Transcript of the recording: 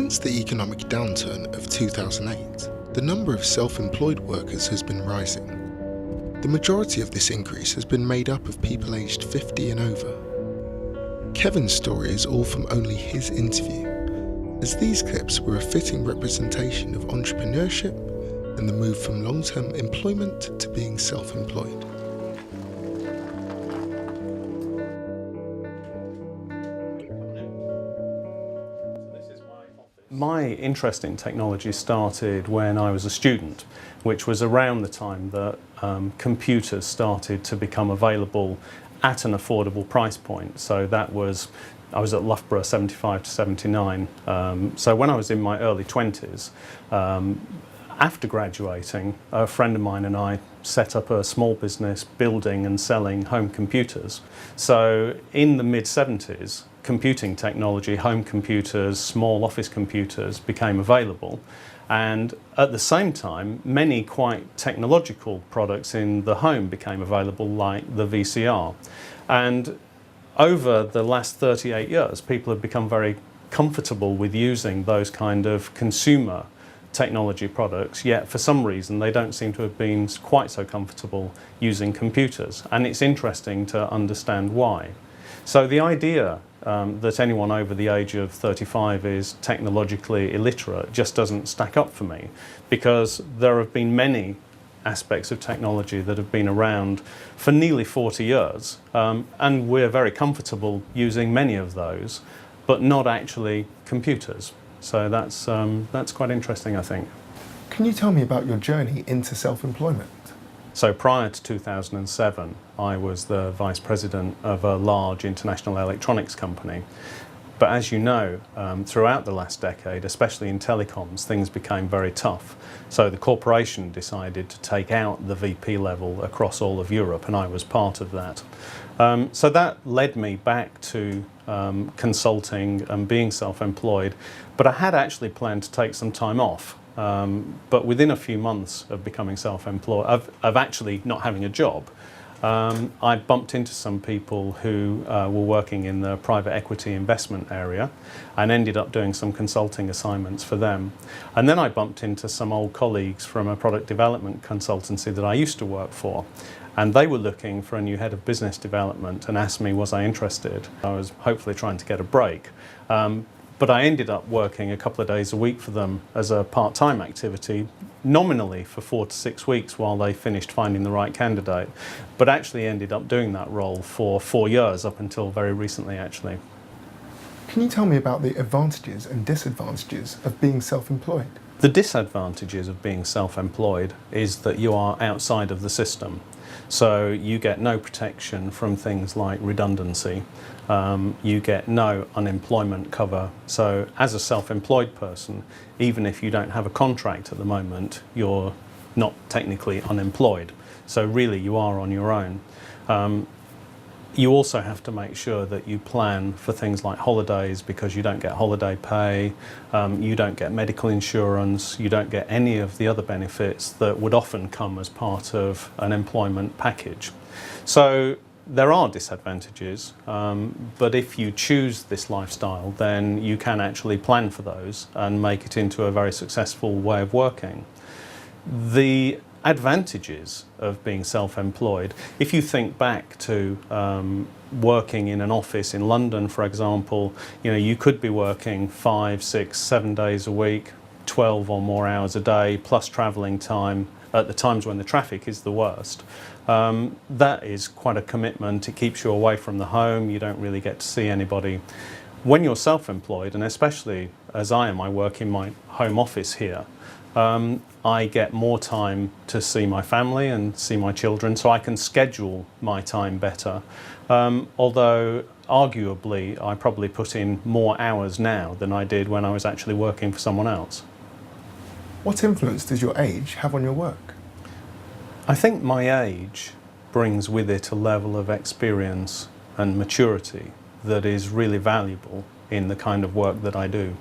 Since the economic downturn of 2008, the number of self-employed workers has been rising. The majority of this increase has been made up of people aged 50 and over. Kevin's story is all from only his interview, as these clips were a fitting representation of entrepreneurship and the move from long-term employment to being self-employed. My interest in technology started when I was a student, which was around the time that computers started to become available at an affordable price point. So that was, I was at Loughborough 75 to 79. So when I was in my early 20s, after graduating, a friend of mine and I set up a small business building and selling home computers. So in the mid-70s, computing technology, home computers, small office computers became available. And at the same time, many quite technological products in the home became available, like the VCR. And over the last 38 years, people have become very comfortable with using those kind of consumer technology products, yet for some reason they don't seem to have been quite so comfortable using computers. And it's interesting to understand why. So the idea that anyone over the age of 35 is technologically illiterate just doesn't stack up for me, because there have been many aspects of technology that have been around for nearly 40 years, and we're very comfortable using many of those, but not actually computers. So that's quite interesting, I think. Can you tell me about your journey into self-employment? So prior to 2007, I was the vice president of a large international electronics company. But as you know, throughout the last decade, especially in telecoms, things became very tough. So the corporation decided to take out the VP level across all of Europe, and I was part of that. So that led me back to consulting and being self-employed. But I had actually planned to take some time off. But within a few months of becoming self-employed, of actually not having a job, I bumped into some people who were working in the private equity investment area and ended up doing some consulting assignments for them. And then I bumped into some old colleagues from a product development consultancy that I used to work for. And they were looking for a new head of business development and asked me, was I interested? I was hopefully trying to get a break. But I ended up working a couple of days a week for them as a part-time activity, nominally for 4 to 6 weeks while they finished finding the right candidate, but actually ended up doing that role for 4 years, up until very recently, actually. Can you tell me about the advantages and disadvantages of being self-employed? The disadvantages of being self-employed is that you are outside of the system. So you get no protection from things like redundancy. You get no unemployment cover. So as a self-employed person, even if you don't have a contract at the moment, you're not technically unemployed. So really you are on your own. You also have to make sure that you plan for things like holidays, because you don't get holiday pay, you don't get medical insurance, you don't get any of the other benefits that would often come as part of an employment package. So there are disadvantages, but if you choose this lifestyle, then you can actually plan for those and make it into a very successful way of working. The advantages of being self-employed, if you think back to working in an office in London, for example, you could be working 5, 6, 7 days a week, 12 or more hours a day, plus travelling time at the times when the traffic is the worst. That is quite a commitment. It keeps you away from the home. You don't really get to see anybody. When you're self-employed, and especially as I am, I work in my home office here, I get more time to see my family and see my children, so I can schedule my time better. Although arguably I probably put in more hours now than I did when I was actually working for someone else. What influence does your age have on your work? I think my age brings with it a level of experience and maturity that is really valuable in the kind of work that I do.